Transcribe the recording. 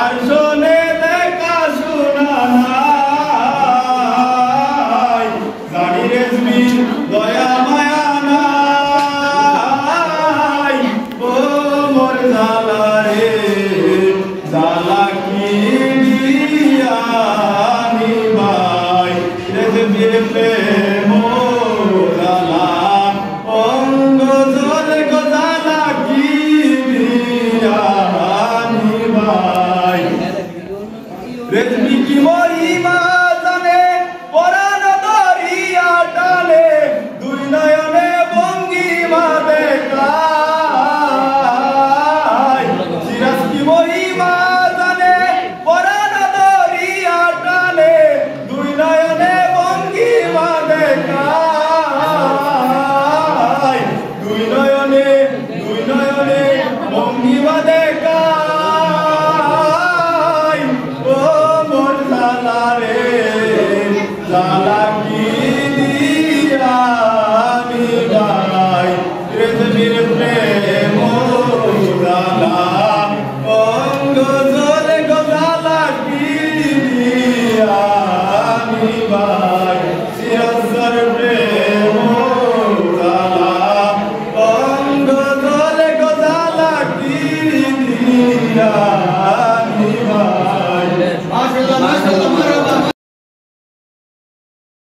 আর শোনে দেখা শোনা নাই জানি রেজমি দয়া মায়া নাই ও মোর জালা রে জালা কি আমি ভাই রেজমির প্রেম জালা অঙ্গ জলে গো জালা কি আমি ভাই রেজমি কি মহিমা জানে পরাণ দরিয়া টানে দুই নয়নে ভঙ্গিমা দেখায় সিরাজ কি মহিমা জানে পরাণ দরিয়া টানে দুই নয়নে ভঙ্গিমা দেখায় দুই নয়নে ভঙ্গিমা দেখায় ও মোর জালা রে জালা